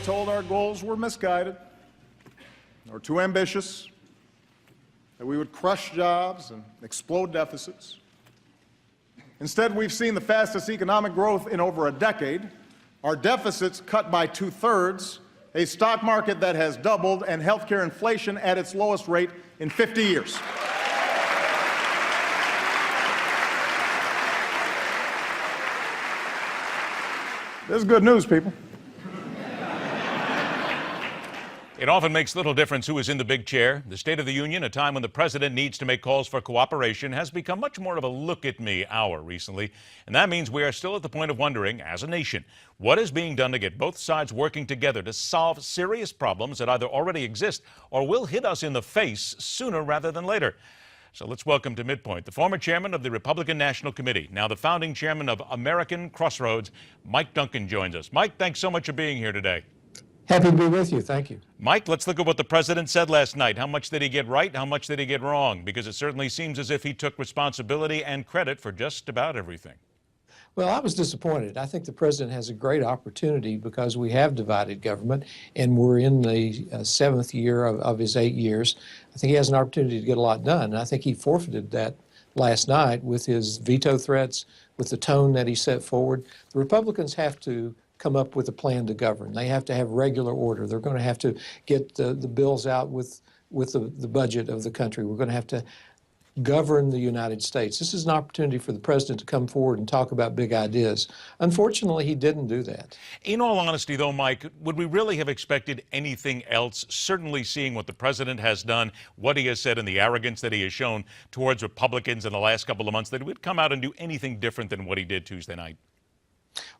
told our goals were misguided or too ambitious, that we would crush jobs and explode deficits. Instead, we've seen the fastest economic growth in over a decade, our deficits cut by 2/3, a stock market that has doubled, and healthcare inflation at its lowest rate in 50 years. This is good news, people. It often makes little difference who is in the big chair. The State of the Union, a time when the president needs to make calls for cooperation, has become much more of a look-at-me hour recently. And that means we are still at the point of wondering, as a nation, what is being done to get both sides working together to solve serious problems that either already exist or will hit us in the face sooner rather than later. So let's welcome to Midpoint the former chairman of the Republican National Committee, now the founding chairman of American Crossroads. Mike Duncan joins us. Mike, thanks so much for being here today. Happy to be with you. Thank you. Mike, let's look at what the president said last night. How much did he get right? How much did he get wrong? Because it certainly seems as if he took responsibility and credit for just about everything. Well, I was disappointed. I think the president has a great opportunity because we have divided government and we're in the seventh year of his 8 years. I think he has an opportunity to get a lot done. And I think he forfeited that last night with his veto threats, with the tone that he set forward. The Republicans have to come up with a plan to govern. They have to have regular order. They're going to have to get the bills out with the budget of the country. We're going to have to govern the United States. This is an opportunity for the president to come forward and talk about big ideas. Unfortunately, he didn't do that. In all honesty, though, Mike, would we really have expected anything else? Certainly seeing what the president has done, what he has said, and the arrogance that he has shown towards Republicans in the last couple of months, that he would come out and do anything different than what he did Tuesday night.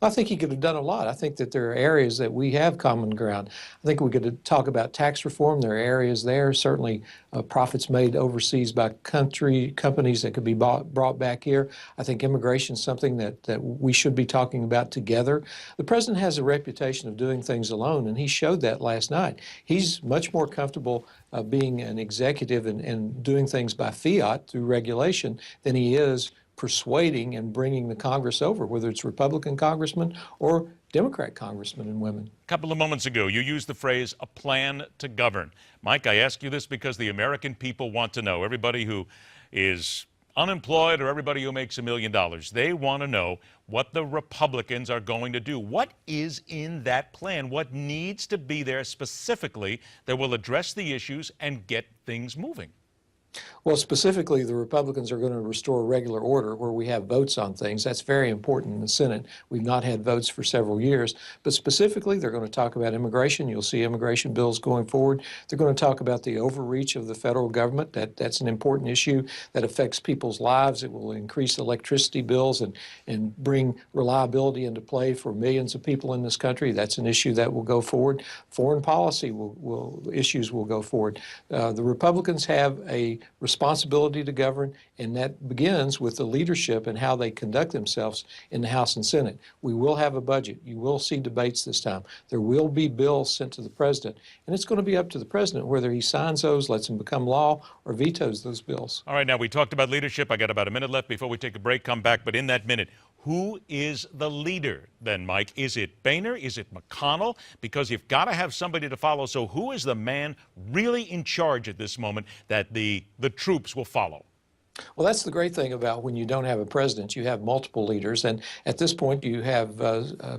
Well, I think he could have done a lot. I think that there are areas that we have common ground. I think we could talk about tax reform. There are areas there, certainly profits made overseas by companies that could be brought back here. I think immigration is something that we should be talking about together. The president has a reputation of doing things alone, and he showed that last night. He's much more comfortable being an executive and doing things by fiat through regulation than he is persuading and bringing the Congress over, whether it's Republican congressmen or Democrat congressmen and women. A couple of moments ago, you used the phrase, a plan to govern. Mike, I ask you this because the American people want to know. Everybody who is unemployed or everybody who makes $1 million, they want to know what the Republicans are going to do. What is in that plan? What needs to be there specifically that will address the issues and get things moving? Well, specifically, the Republicans are going to restore regular order where we have votes on things. That's very important in the Senate. We've not had votes for several years. But specifically, they're going to talk about immigration. You'll see immigration bills going forward. They're going to talk about the overreach of the federal government. That's an important issue that affects people's lives. It will increase electricity bills and bring reliability into play for millions of people in this country. That's an issue that will go forward. Foreign policy issues will go forward. The Republicans have a responsibility to govern, and that begins with the leadership and how they conduct themselves in the House and Senate. We will have a budget. You will see debates this time. There will be bills sent to the president, and it's going to be up to the president whether he signs those, lets them become law, or vetoes those bills. All right, now we talked about leadership. I got about a minute left before we take a break, come back, but in that minute, who is the leader then, Mike? Is it Boehner? Is it McConnell? Because you've got to have somebody to follow. So who is the man really in charge at this moment that the troops will follow? Well, that's the great thing about when you don't have a president. You have multiple leaders. And at this point, you have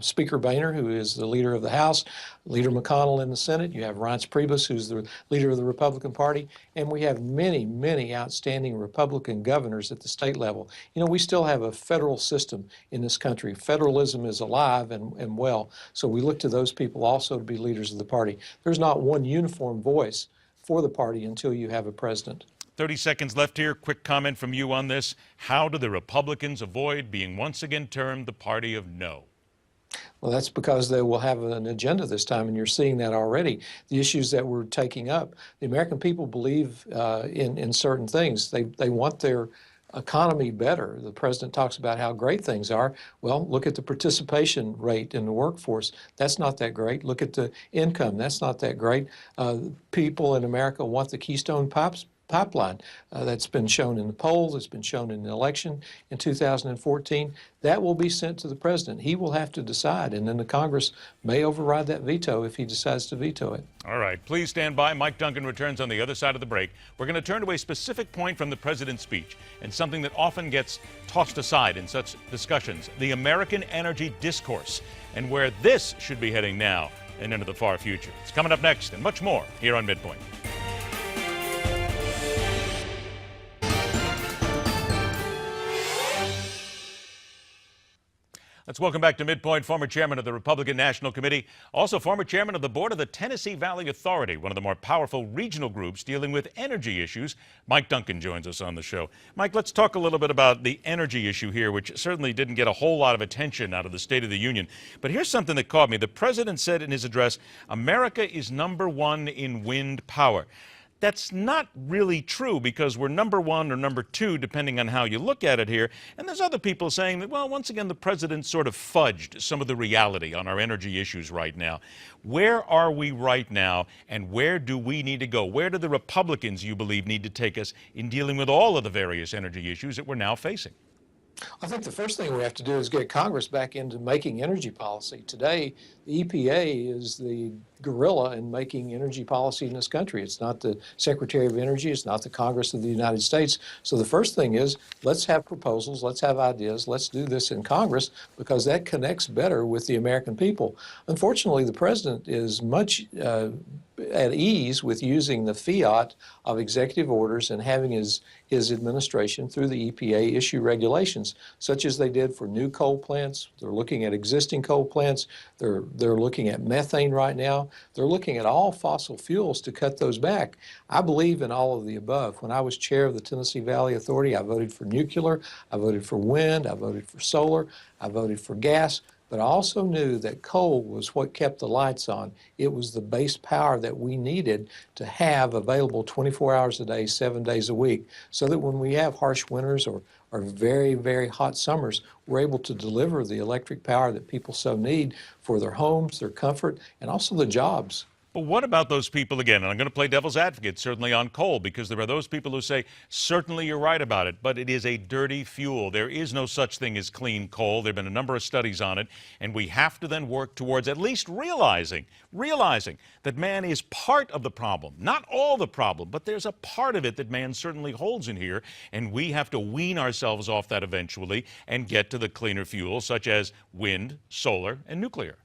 Speaker Boehner, who is the leader of the House, Leader McConnell in the Senate. You have Reince Priebus, who's the leader of the Republican Party. And we have many, many outstanding Republican governors at the state level. You know, we still have a federal system in this country. Federalism is alive and well. So we look to those people also to be leaders of the party. There's not one uniform voice for the party until you have a president. 30 seconds left here. Quick comment from you on this. How do the Republicans avoid being once again termed the party of no? Well, that's because they will have an agenda this time, and you're seeing that already. The issues that we're taking up, the American people believe in certain things. They want their economy better. The president talks about how great things are. Well, look at the participation rate in the workforce. That's not that great. Look at the income. That's not that great. People in America want the Keystone pipeline. That's been shown in the polls. It's been shown in the election in 2014. That will be sent to the president. He will have to decide, and then the Congress may override that veto if he decides to veto it. All right, please stand by. Mike Duncan returns on the other side of the break. We're going to turn to a specific point from the president's speech and something that often gets tossed aside in such discussions, the American energy discourse, and where this should be heading now and into the far future. It's coming up next and much more here on Midpoint. Let's welcome back to Midpoint former chairman of the Republican National Committee, also former chairman of the board of the Tennessee Valley Authority, one of the more powerful regional groups dealing with energy issues. Mike Duncan joins us on the show. Mike, let's talk a little bit about the energy issue here, which certainly didn't get a whole lot of attention out of the State of the Union. But here's something that caught me. The president said in his address, America is #1 in wind power. That's not really true because we're #1 or #2, depending on how you look at it here. And there's other people saying that, well, once again, the president sort of fudged some of the reality on our energy issues right now. Where are we right now, and where do we need to go? Where do the Republicans, you believe, need to take us in dealing with all of the various energy issues that we're now facing? I think the first thing we have to do is get Congress back into making energy policy. Today, the EPA is the gorilla in making energy policy in this country. It's not the Secretary of Energy. It's not the Congress of the United States. So the first thing is, let's have proposals. Let's have ideas. Let's do this in Congress because that connects better with the American people. Unfortunately, the president is much at ease with using the fiat of executive orders and having his administration through the EPA issue regulations, such as they did for new coal plants. They're looking at existing coal plants. They're looking at methane right now. They're looking at all fossil fuels to cut those back. I believe in all of the above. When I was chair of the Tennessee Valley Authority, I voted for nuclear, I voted for wind, I voted for solar, I voted for gas. But I also knew that coal was what kept the lights on. It was the base power that we needed to have available 24 hours a day, 7 days a week, so that when we have harsh winters or very, very hot summers, we're able to deliver the electric power that people so need for their homes, their comfort, and also the jobs. But what about those people, again, and I'm going to play devil's advocate, certainly on coal, because there are those people who say, certainly you're right about it, but it is a dirty fuel. There is no such thing as clean coal. There have been a number of studies on it, and we have to then work towards at least realizing that man is part of the problem. Not all the problem, but there's a part of it that man certainly holds in here, and we have to wean ourselves off that eventually and get to the cleaner fuels, such as wind, solar, and nuclear.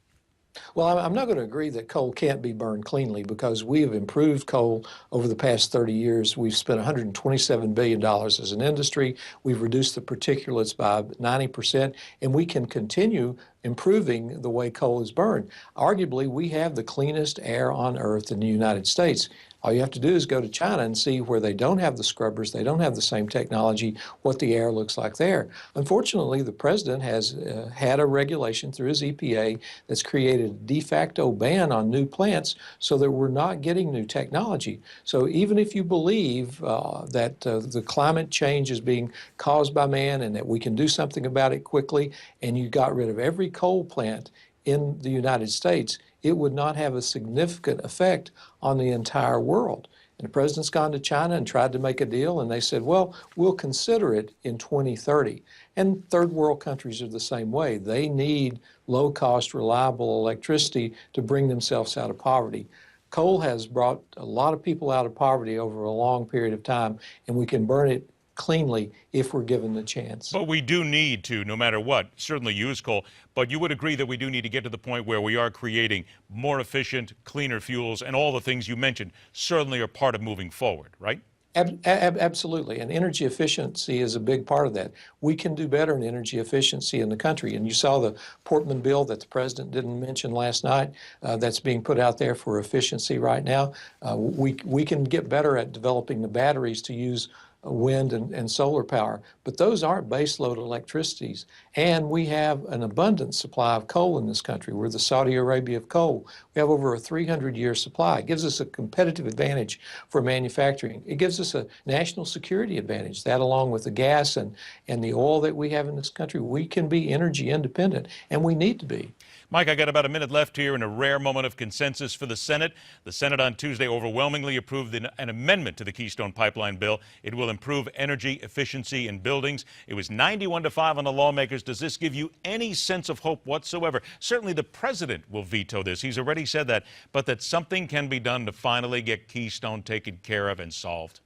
Well, I'm not going to agree that coal can't be burned cleanly because we have improved coal over the past 30 years. We've spent $127 billion as an industry. We've reduced the particulates by 90%, and we can continue improving the way coal is burned. Arguably, we have the cleanest air on earth in the United States. All you have to do is go to China and see where they don't have the scrubbers, they don't have the same technology, what the air looks like there. Unfortunately, the president has had a regulation through his EPA that's created a de facto ban on new plants so that we're not getting new technology. So even if you believe that the climate change is being caused by man and that we can do something about it quickly, and you got rid of every coal plant in the United States, it would not have a significant effect on the entire world. And the president's gone to China and tried to make a deal, and they said, well, we'll consider it in 2030. And third world countries are the same way. They need low-cost, reliable electricity to bring themselves out of poverty. Coal has brought a lot of people out of poverty over a long period of time, and we can burn it cleanly if we're given the chance. But we do need to, no matter what, certainly use coal. But you would agree that we do need to get to the point where we are creating more efficient, cleaner fuels, and all the things you mentioned certainly are part of moving forward, right? Absolutely, and energy efficiency is a big part of that. We can do better in energy efficiency in the country, and you saw the Portman bill that the president didn't mention last night that's being put out there for efficiency right now. We can get better at developing the batteries to use wind and solar power, but those aren't baseload electricities. And we have an abundant supply of coal in this country. We're the Saudi Arabia of coal. We have over a 300-year supply. It gives us a competitive advantage for manufacturing. It gives us a national security advantage. That, along with the gas and the oil that we have in this country, we can be energy independent, and we need to be. Mike, I got about a minute left here in a rare moment of consensus for the Senate. The Senate on Tuesday overwhelmingly approved an amendment to the Keystone Pipeline bill. It will improve energy efficiency in buildings. It was 91-5 on the lawmakers. Does this give you any sense of hope whatsoever? Certainly the president will veto this. He's already said that, but that something can be done to finally get Keystone taken care of and solved.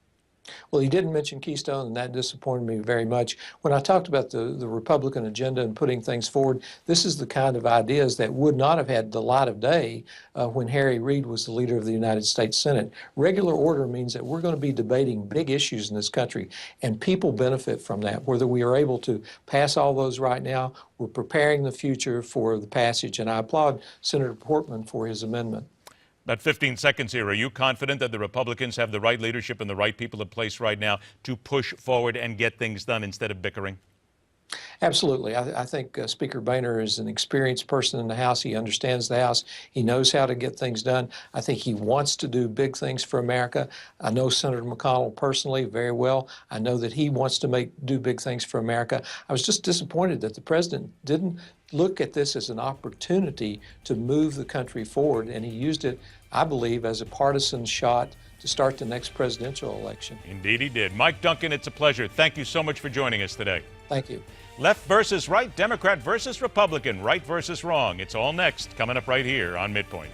Well, he didn't mention Keystone, and that disappointed me very much. When I talked about the Republican agenda and putting things forward, this is the kind of ideas that would not have had the light of day when Harry Reid was the leader of the United States Senate. Regular order means that we're going to be debating big issues in this country, and people benefit from that. Whether we are able to pass all those right now, we're preparing the future for the passage, and I applaud Senator Portman for his amendment. About 15 seconds here. Are you confident that the Republicans have the right leadership and the right people in place right now to push forward and get things done instead of bickering? Absolutely. I think Speaker Boehner is an experienced person in the House. He understands the House. He knows how to get things done. I think he wants to do big things for America. I know Senator McConnell personally very well. I know that he wants to do big things for America. I was just disappointed that the president didn't look at this as an opportunity to move the country forward, and he used it, I believe, as a partisan shot to start the next presidential election. Indeed he did. Mike Duncan, it's a pleasure. Thank you so much for joining us today. Thank you. Left versus right, Democrat versus Republican, right versus wrong. It's all next, coming up right here on Midpoint.